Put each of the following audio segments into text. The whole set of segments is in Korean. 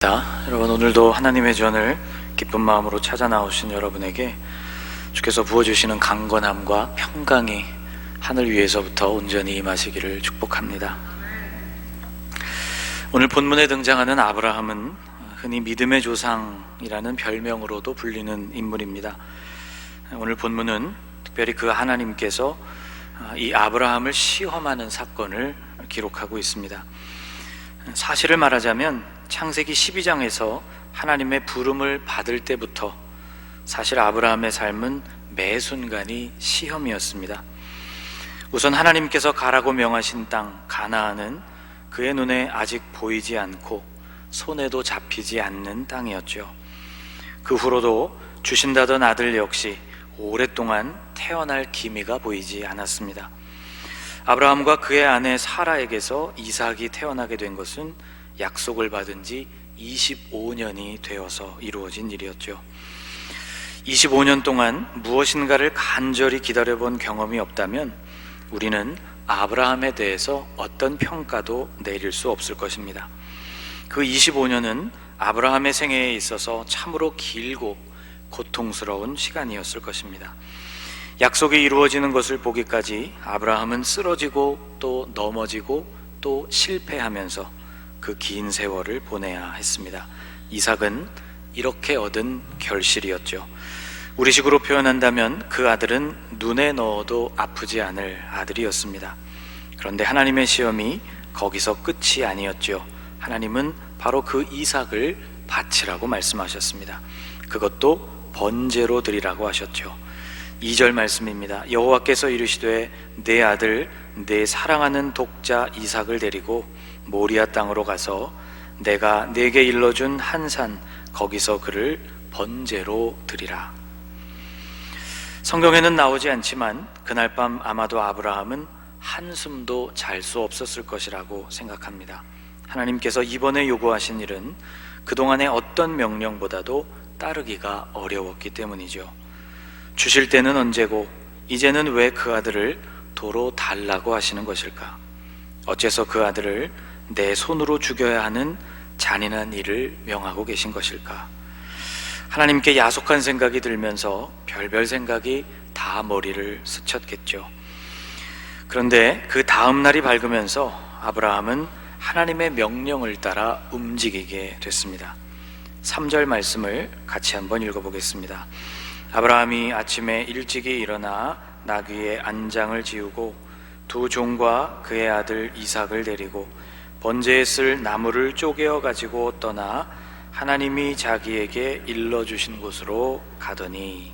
여러분, 오늘도 하나님의 전을 기쁜 마음으로 찾아 나오신 여러분에게 주께서 부어주시는 강건함과 평강이 하늘 위에서부터 온전히 임하시기를 축복합니다. 오늘 본문에 등장하는 아브라함은 흔히 믿음의 조상이라는 별명으로도 불리는 인물입니다. 오늘 본문은 특별히 그 하나님께서 이 아브라함을 시험하는 사건을 기록하고 있습니다. 사실을 말하자면 창세기 12장에서 하나님의 부름을 받을 때부터 사실 아브라함의 삶은 매 순간이 시험이었습니다. 우선 하나님께서 가라고 명하신 땅 가나안은 그의 눈에 아직 보이지 않고 손에도 잡히지 않는 땅이었죠. 그 후로도 주신다던 아들 역시 오랫동안 태어날 기미가 보이지 않았습니다. 아브라함과 그의 아내 사라에게서 이삭이 태어나게 된 것은 약속을 받은 지 25년이 되어서 이루어진 일이었죠. 25년 동안 무엇인가를 간절히 기다려본 경험이 없다면 우리는 아브라함에 대해서 어떤 평가도 내릴 수 없을 것입니다. 그 25년은 아브라함의 생애에 있어서 참으로 길고 고통스러운 시간이었을 것입니다. 약속이 이루어지는 것을 보기까지 아브라함은 쓰러지고 또 넘어지고 또 실패하면서 그 긴 세월을 보내야 했습니다. 이삭은 이렇게 얻은 결실이었죠. 우리식으로 표현한다면 그 아들은 눈에 넣어도 아프지 않을 아들이었습니다. 그런데 하나님의 시험이 거기서 끝이 아니었죠. 하나님은 바로 그 이삭을 바치라고 말씀하셨습니다. 그것도 번제로 드리라고 하셨죠. 2절 말씀입니다. 여호와께서 이르시되 내 아들 내 사랑하는 독자 이삭을 데리고 모리아 땅으로 가서 내가 네게 일러준 한 산 거기서 그를 번제로 드리라. 성경에는 나오지 않지만 그날 밤 아마도 아브라함은 한숨도 잘 수 없었을 것이라고 생각합니다. 하나님께서 이번에 요구하신 일은 그동안의 어떤 명령보다도 따르기가 어려웠기 때문이죠. 주실 때는 언제고 이제는 왜 그 아들을 도로 달라고 하시는 것일까? 어째서 그 아들을 내 손으로 죽여야 하는 잔인한 일을 명하고 계신 것일까? 하나님께 야속한 생각이 들면서 별별 생각이 다 머리를 스쳤겠죠. 그런데 그 다음 날이 밝으면서 아브라함은 하나님의 명령을 따라 움직이게 됐습니다. 3절 말씀을 같이 한번 읽어보겠습니다. 아브라함이 아침에 일찍이 일어나 나귀의 안장을 지우고 두 종과 그의 아들 이삭을 데리고 번제에 쓸 나무를 쪼개어 가지고 떠나 하나님이 자기에게 일러주신 곳으로 가더니,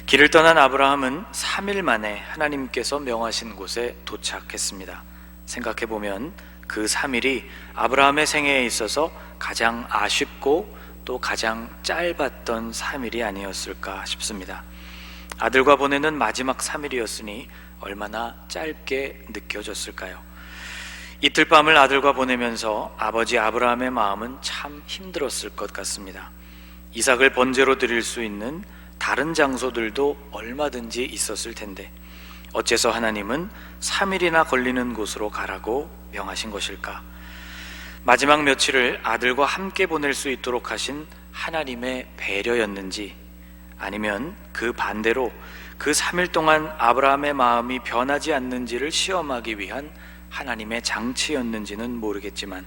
길을 떠난 아브라함은 3일 만에 하나님께서 명하신 곳에 도착했습니다. 생각해보면 그 3일이 아브라함의 생애에 있어서 가장 아쉽고 또 가장 짧았던 3일이 아니었을까 싶습니다. 아들과 보내는 마지막 3일이었으니 얼마나 짧게 느껴졌을까요? 이틀 밤을 아들과 보내면서 아버지 아브라함의 마음은 참 힘들었을 것 같습니다. 이삭을 번제로 드릴 수 있는 다른 장소들도 얼마든지 있었을 텐데 어째서 하나님은 3일이나 걸리는 곳으로 가라고 명하신 것일까? 마지막 며칠을 아들과 함께 보낼 수 있도록 하신 하나님의 배려였는지, 아니면 그 반대로 그 3일 동안 아브라함의 마음이 변하지 않는지를 시험하기 위한 하나님의 장치였는지는 모르겠지만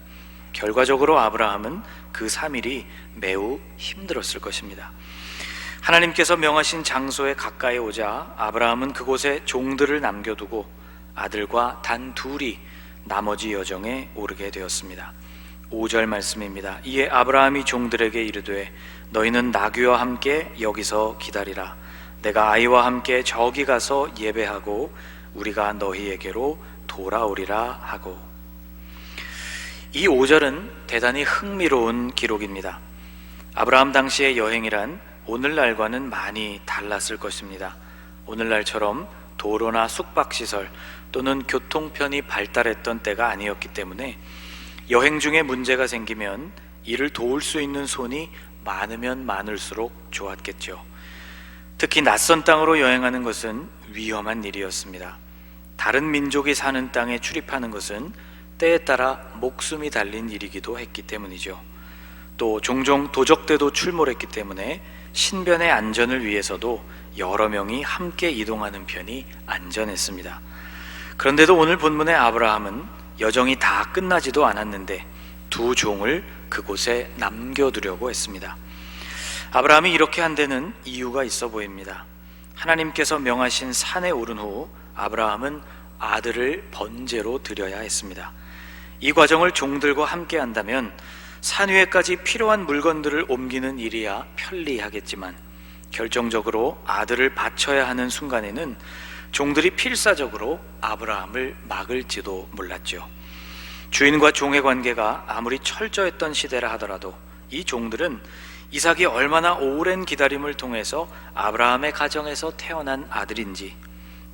결과적으로 아브라함은 그 3일이 매우 힘들었을 것입니다. 하나님께서 명하신 장소에 가까이 오자 아브라함은 그곳에 종들을 남겨두고 아들과 단 둘이 나머지 여정에 오르게 되었습니다. 5절 말씀입니다. 이에 아브라함이 종들에게 이르되 너희는 나귀와 함께 여기서 기다리라. 내가 아이와 함께 저기 가서 예배하고 우리가 너희에게로 돌아오리라 하고. 이 5절은 대단히 흥미로운 기록입니다. 아브라함 당시의 여행이란 오늘날과는 많이 달랐을 것입니다. 오늘날처럼 도로나 숙박시설 또는 교통편이 발달했던 때가 아니었기 때문에 여행 중에 문제가 생기면 이를 도울 수 있는 손이 많으면 많을수록 좋았겠죠. 특히 낯선 땅으로 여행하는 것은 위험한 일이었습니다. 다른 민족이 사는 땅에 출입하는 것은 때에 따라 목숨이 달린 일이기도 했기 때문이죠. 또 종종 도적대도 출몰했기 때문에 신변의 안전을 위해서도 여러 명이 함께 이동하는 편이 안전했습니다. 그런데도 오늘 본문의 아브라함은 여정이 다 끝나지도 않았는데 두 종을 그곳에 남겨두려고 했습니다. 아브라함이 이렇게 한 데는 이유가 있어 보입니다. 하나님께서 명하신 산에 오른 후 아브라함은 아들을 번제로 드려야 했습니다. 이 과정을 종들과 함께 한다면 산 위에까지 필요한 물건들을 옮기는 일이야 편리하겠지만 결정적으로 아들을 바쳐야 하는 순간에는 종들이 필사적으로 아브라함을 막을지도 몰랐죠. 주인과 종의 관계가 아무리 철저했던 시대라 하더라도 이 종들은 이삭이 얼마나 오랜 기다림을 통해서 아브라함의 가정에서 태어난 아들인지,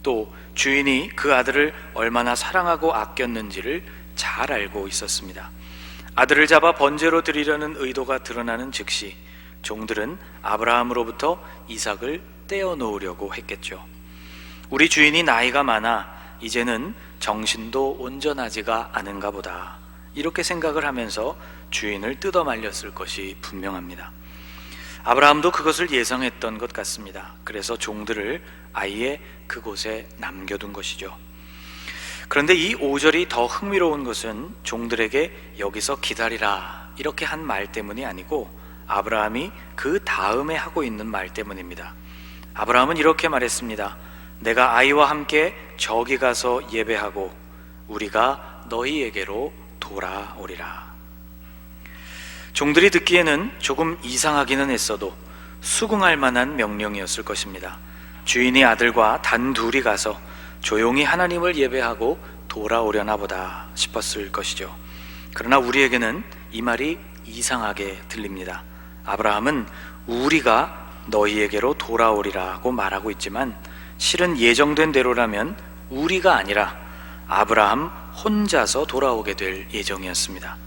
또 주인이 그 아들을 얼마나 사랑하고 아꼈는지를 잘 알고 있었습니다. 아들을 잡아 번제로 드리려는 의도가 드러나는 즉시 종들은 아브라함으로부터 이삭을 떼어놓으려고 했겠죠. 우리 주인이 나이가 많아 이제는 정신도 온전하지가 않은가 보다, 이렇게 생각을 하면서 주인을 뜯어 말렸을 것이 분명합니다. 아브라함도 그것을 예상했던 것 같습니다. 그래서 종들을 아예 그곳에 남겨둔 것이죠. 그런데 이 5절이 더 흥미로운 것은 종들에게 여기서 기다리라 이렇게 한 말 때문이 아니고 아브라함이 그 다음에 하고 있는 말 때문입니다. 아브라함은 이렇게 말했습니다. 내가 아이와 함께 저기 가서 예배하고 우리가 너희에게로 돌아오리라. 종들이 듣기에는 조금 이상하기는 했어도 수긍할 만한 명령이었을 것입니다. 주인이 아들과 단둘이 가서 조용히 하나님을 예배하고 돌아오려나 보다 싶었을 것이죠. 그러나 우리에게는 이 말이 이상하게 들립니다. 아브라함은 우리가 너희에게로 돌아오리라고 말하고 있지만 실은 예정된 대로라면 우리가 아니라 아브라함 혼자서 돌아오게 될 예정이었습니다.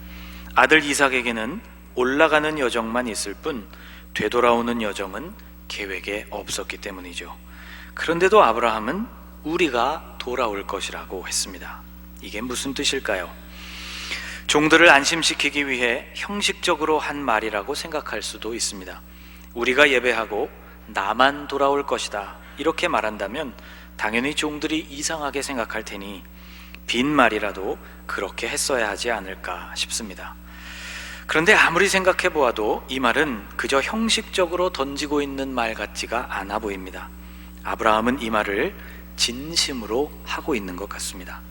아들 이삭에게는 올라가는 여정만 있을 뿐 되돌아오는 여정은 계획에 없었기 때문이죠. 그런데도 아브라함은 우리가 돌아올 것이라고 했습니다. 이게 무슨 뜻일까요? 종들을 안심시키기 위해 형식적으로 한 말이라고 생각할 수도 있습니다. 우리가 예배하고 나만 돌아올 것이다 이렇게 말한다면 당연히 종들이 이상하게 생각할 테니 빈 말이라도 그렇게 했어야 하지 않을까 싶습니다. 그런데 아무리 생각해 보아도 이 말은 그저 형식적으로 던지고 있는 말 같지가 않아 보입니다. 아브라함은 이 말을 진심으로 하고 있는 것 같습니다.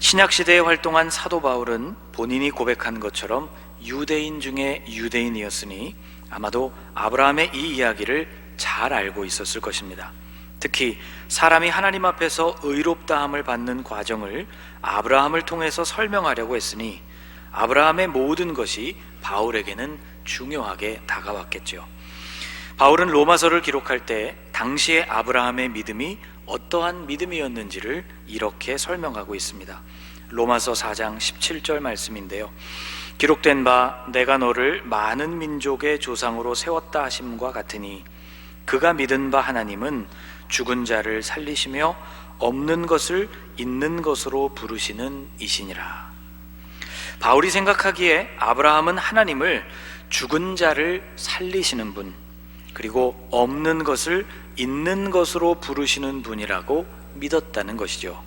신약시대에 활동한 사도 바울은 본인이 고백한 것처럼 유대인 중에 유대인이었으니 아마도 아브라함의 이 이야기를 잘 알고 있었을 것입니다. 특히 사람이 하나님 앞에서 의롭다함을 받는 과정을 아브라함을 통해서 설명하려고 했으니 아브라함의 모든 것이 바울에게는 중요하게 다가왔겠죠. 바울은 로마서를 기록할 때 당시의 아브라함의 믿음이 어떠한 믿음이었는지를 이렇게 설명하고 있습니다. 로마서 4장 17절 말씀인데요. 기록된 바 내가 너를 많은 민족의 조상으로 세웠다 하심과 같으니 그가 믿은 바 하나님은 죽은 자를 살리시며 없는 것을 있는 것으로 부르시는 이시니라. 바울이 생각하기에 아브라함은 하나님을 죽은 자를 살리시는 분, 그리고 없는 것을 있는 것으로 부르시는 분이라고 믿었다는 것이죠.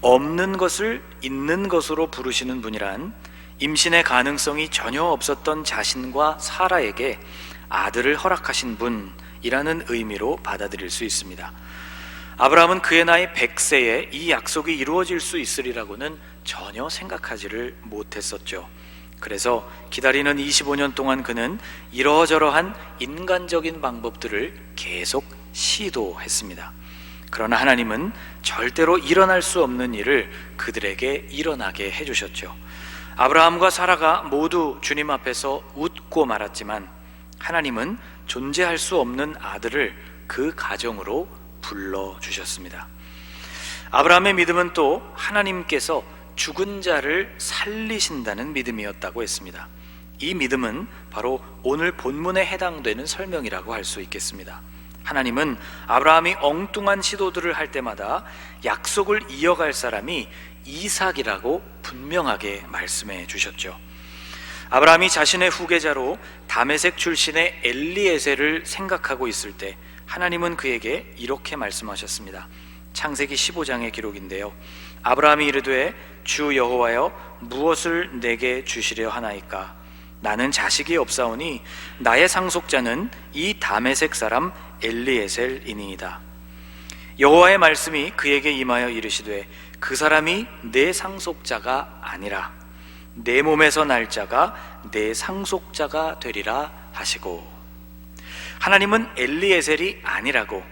없는 것을 있는 것으로 부르시는 분이란 임신의 가능성이 전혀 없었던 자신과 사라에게 아들을 허락하신 분이라는 의미로 받아들일 수 있습니다. 아브라함은 그의 나이 100세에 이 약속이 이루어질 수 있으리라고는 전혀 생각하지를 못했었죠. 그래서 기다리는 25년 동안 그는 이러저러한 인간적인 방법들을 계속 시도했습니다. 그러나 하나님은 절대로 일어날 수 없는 일을 그들에게 일어나게 해주셨죠. 아브라함과 사라가 모두 주님 앞에서 웃고 말았지만 하나님은 존재할 수 없는 아들을 그 가정으로 불러주셨습니다. 아브라함의 믿음은 또 하나님께서 죽은 자를 살리신다는 믿음이었다고 했습니다. 이 믿음은 바로 오늘 본문에 해당되는 설명이라고 할 수 있겠습니다. 하나님은 아브라함이 엉뚱한 시도들을 할 때마다 약속을 이어갈 사람이 이삭이라고 분명하게 말씀해 주셨죠. 아브라함이 자신의 후계자로 다메섹 출신의 엘리에셀을 생각하고 있을 때 하나님은 그에게 이렇게 말씀하셨습니다. 창세기 15장의 기록인데요. 아브라함이 이르되 주 여호와여 무엇을 내게 주시려 하나이까? 나는 자식이 없사오니 나의 상속자는 이 다메섹 사람 엘리에셀이니이다. 여호와의 말씀이 그에게 임하여 이르시되 그 사람이 내 상속자가 아니라 내 몸에서 날 자가 내 상속자가 되리라 하시고, 하나님은 엘리에셀이 아니라고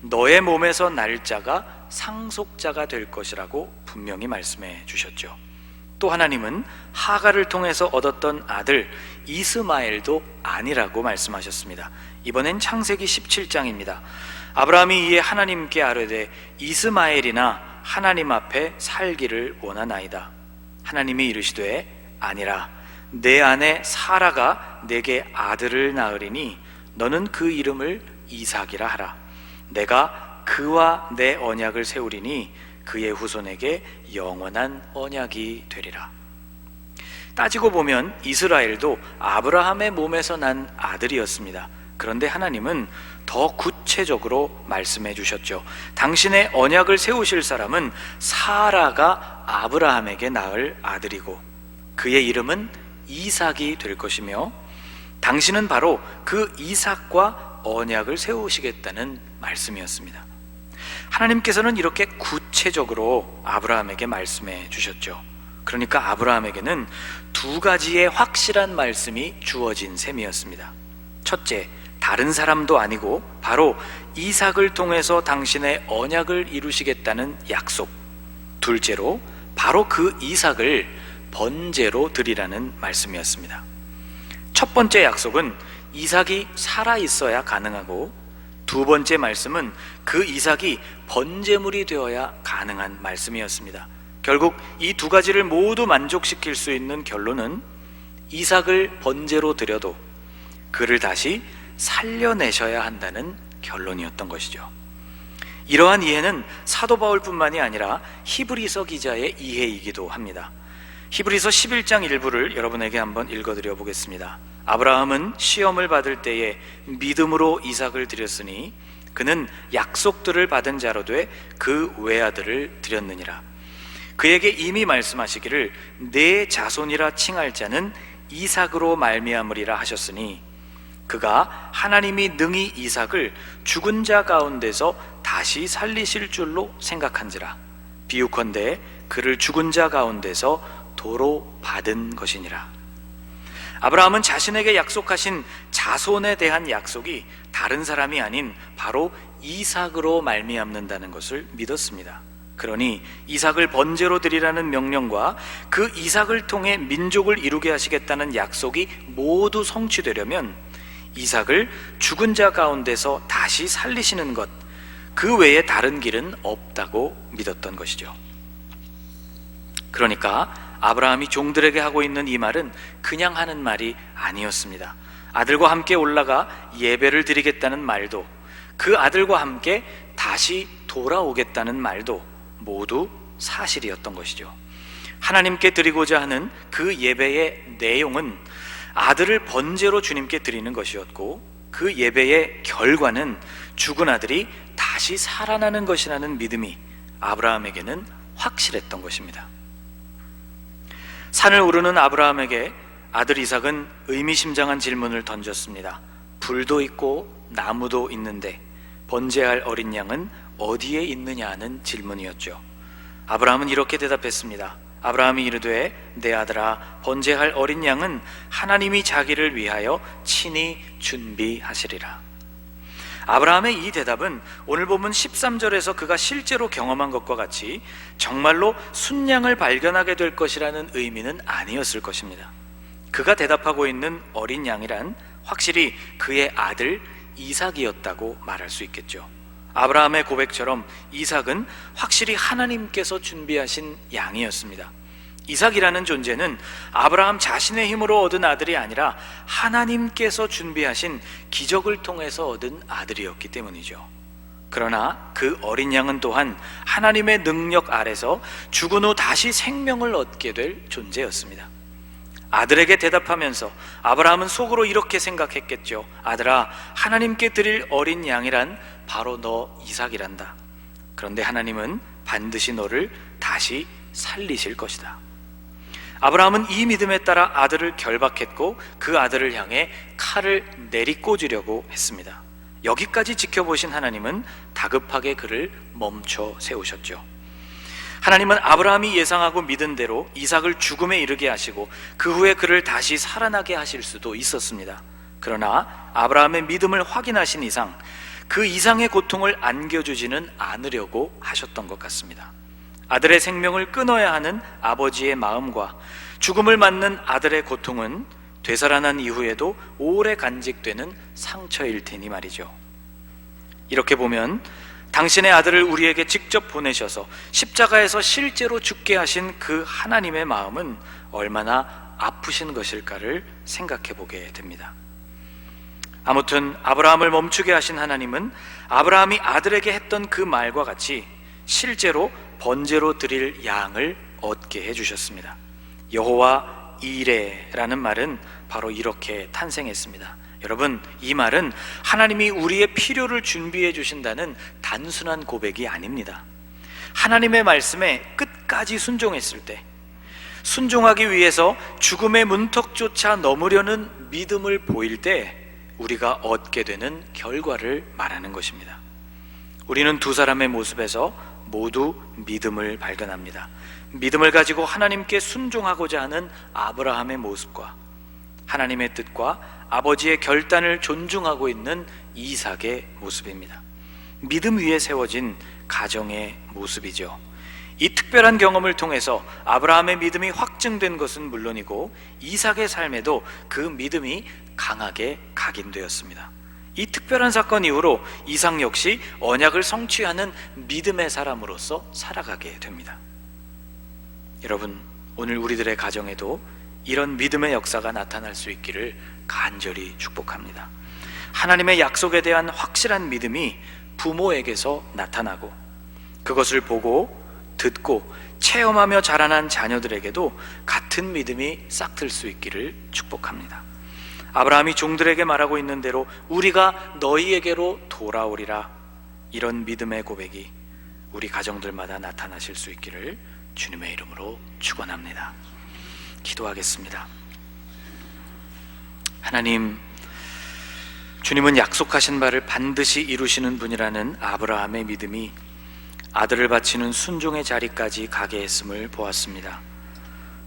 너의 몸에서 날 자가 상속자가 될 것이라고 분명히 말씀해 주셨죠. 또 하나님은 하갈을 통해서 얻었던 아들 이스마엘도 아니라고 말씀하셨습니다. 이번엔 창세기 17장입니다. 아브라함이 이에 하나님께 아뢰되 이스마엘이나 하나님 앞에 살기를 원하나이다. 하나님이 이르시되 아니라 내 아내 사라가 내게 아들을 낳으리니 너는 그 이름을 이삭이라 하라. 내가 그와 내 언약을 세우리니 그의 후손에게 영원한 언약이 되리라. 따지고 보면 이스라엘도 아브라함의 몸에서 난 아들이었습니다. 그런데 하나님은 더 구체적으로 말씀해 주셨죠. 당신의 언약을 세우실 사람은 사라가 아브라함에게 낳을 아들이고 그의 이름은 이삭이 될 것이며 당신은 바로 그 이삭과 언약을 세우시겠다는 말씀이었습니다. 하나님께서는 이렇게 구체적으로 아브라함에게 말씀해 주셨죠. 그러니까 아브라함에게는 두 가지의 확실한 말씀이 주어진 셈이었습니다. 첫째, 다른 사람도 아니고 바로 이삭을 통해서 당신의 언약을 이루시겠다는 약속. 둘째로 바로 그 이삭을 번제로 드리라는 말씀이었습니다. 첫 번째 약속은 이삭이 살아 있어야 가능하고, 두 번째 말씀은 그 이삭이 번제물이 되어야 가능한 말씀이었습니다. 결국 이 두 가지를 모두 만족시킬 수 있는 결론은 이삭을 번제로 드려도 그를 다시 살려내셔야 한다는 결론이었던 것이죠. 이러한 이해는 사도 바울뿐만이 아니라 히브리서 기자의 이해이기도 합니다. 히브리서 11장 일부를 여러분에게 한번 읽어드려 보겠습니다. 아브라함은 시험을 받을 때에 믿음으로 이삭을 드렸으니 그는 약속들을 받은 자로 돼 그 외아들을 드렸느니라. 그에게 이미 말씀하시기를 내 자손이라 칭할 자는 이삭으로 말미암으리라 하셨으니 그가 하나님이 능히 이삭을 죽은 자 가운데서 다시 살리실 줄로 생각한지라. 비유컨대 그를 죽은 자 가운데서 도로 받은 것이니라. 아브라함은 자신에게 약속하신 자손에 대한 약속이 다른 사람이 아닌 바로 이삭으로 말미암는다는 것을 믿었습니다. 그러니 이삭을 번제로 드리라는 명령과 그 이삭을 통해 민족을 이루게 하시겠다는 약속이 모두 성취되려면 이삭을 죽은 자 가운데서 다시 살리시는 것, 그 외에 다른 길은 없다고 믿었던 것이죠. 그러니까 아브라함이 종들에게 하고 있는 이 말은 그냥 하는 말이 아니었습니다. 아들과 함께 올라가 예배를 드리겠다는 말도, 그 아들과 함께 다시 돌아오겠다는 말도 모두 사실이었던 것이죠. 하나님께 드리고자 하는 그 예배의 내용은 아들을 번제로 주님께 드리는 것이었고, 그 예배의 결과는 죽은 아들이 다시 살아나는 것이라는 믿음이 아브라함에게는 확실했던 것입니다. 산을 오르는 아브라함에게 아들 이삭은 의미심장한 질문을 던졌습니다. 불도 있고 나무도 있는데 번제할 어린 양은 어디에 있느냐는 질문이었죠. 아브라함은 이렇게 대답했습니다. 아브라함이 이르되 내 아들아, 번제할 어린 양은 하나님이 자기를 위하여 친히 준비하시리라. 아브라함의 이 대답은 오늘 본문 13절에서 그가 실제로 경험한 것과 같이 정말로 순양을 발견하게 될 것이라는 의미는 아니었을 것입니다. 그가 대답하고 있는 어린 양이란 확실히 그의 아들 이삭이었다고 말할 수 있겠죠. 아브라함의 고백처럼 이삭은 확실히 하나님께서 준비하신 양이었습니다. 이삭이라는 존재는 아브라함 자신의 힘으로 얻은 아들이 아니라 하나님께서 준비하신 기적을 통해서 얻은 아들이었기 때문이죠. 그러나 그 어린 양은 또한 하나님의 능력 아래서 죽은 후 다시 생명을 얻게 될 존재였습니다. 아들에게 대답하면서 아브라함은 속으로 이렇게 생각했겠죠. 아들아, 하나님께 드릴 어린 양이란 바로 너 이삭이란다. 그런데 하나님은 반드시 너를 다시 살리실 것이다. 아브라함은 이 믿음에 따라 아들을 결박했고 그 아들을 향해 칼을 내리꽂으려고 했습니다. 여기까지 지켜보신 하나님은 다급하게 그를 멈춰 세우셨죠. 하나님은 아브라함이 예상하고 믿은 대로 이삭을 죽음에 이르게 하시고 그 후에 그를 다시 살아나게 하실 수도 있었습니다. 그러나 아브라함의 믿음을 확인하신 이상 그 이상의 고통을 안겨주지는 않으려고 하셨던 것 같습니다. 아들의 생명을 끊어야 하는 아버지의 마음과 죽음을 맞는 아들의 고통은 되살아난 이후에도 오래 간직되는 상처일 테니 말이죠. 이렇게 보면 당신의 아들을 우리에게 직접 보내셔서 십자가에서 실제로 죽게 하신 그 하나님의 마음은 얼마나 아프신 것일까를 생각해 보게 됩니다. 아무튼 아브라함을 멈추게 하신 하나님은 아브라함이 아들에게 했던 그 말과 같이 실제로 번제로 드릴 양을 얻게 해주셨습니다. 여호와 이레라는 말은 바로 이렇게 탄생했습니다. 여러분, 이 말은 하나님이 우리의 필요를 준비해 주신다는 단순한 고백이 아닙니다. 하나님의 말씀에 끝까지 순종했을 때, 순종하기 위해서 죽음의 문턱조차 넘으려는 믿음을 보일 때 우리가 얻게 되는 결과를 말하는 것입니다. 우리는 두 사람의 모습에서 모두 믿음을 발견합니다. 믿음을 가지고 하나님께 순종하고자 하는 아브라함의 모습과 하나님의 뜻과 아버지의 결단을 존중하고 있는 이삭의 모습입니다. 믿음 위에 세워진 가정의 모습이죠. 이 특별한 경험을 통해서 아브라함의 믿음이 확증된 것은 물론이고 이삭의 삶에도 그 믿음이 강하게 각인되었습니다. 이 특별한 사건 이후로 이삭 역시 언약을 성취하는 믿음의 사람으로서 살아가게 됩니다. 여러분, 오늘 우리들의 가정에도 이런 믿음의 역사가 나타날 수 있기를 간절히 축복합니다. 하나님의 약속에 대한 확실한 믿음이 부모에게서 나타나고 그것을 보고 듣고 체험하며 자라난 자녀들에게도 같은 믿음이 싹틀 수 있기를 축복합니다. 아브라함이 종들에게 말하고 있는 대로 우리가 너희에게로 돌아오리라, 이런 믿음의 고백이 우리 가정들마다 나타나실 수 있기를 주님의 이름으로 축원합니다. 기도하겠습니다. 하나님, 주님은 약속하신 바를 반드시 이루시는 분이라는 아브라함의 믿음이 아들을 바치는 순종의 자리까지 가게 했음을 보았습니다.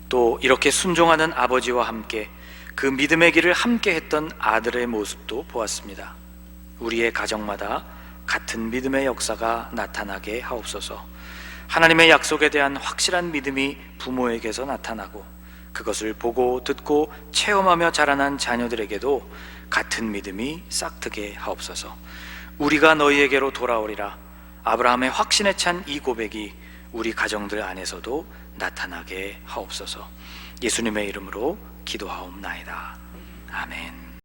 또 이렇게 순종하는 아버지와 함께 그 믿음의 길을 함께 했던 아들의 모습도 보았습니다. 우리의 가정마다 같은 믿음의 역사가 나타나게 하옵소서. 하나님의 약속에 대한 확실한 믿음이 부모에게서 나타나고 그것을 보고 듣고 체험하며 자라난 자녀들에게도 같은 믿음이 싹트게 하옵소서. 우리가 너희에게로 돌아오리라, 아브라함의 확신에 찬 이 고백이 우리 가정들 안에서도 나타나게 하옵소서. 예수님의 이름으로 기도하옵나이다. 아멘.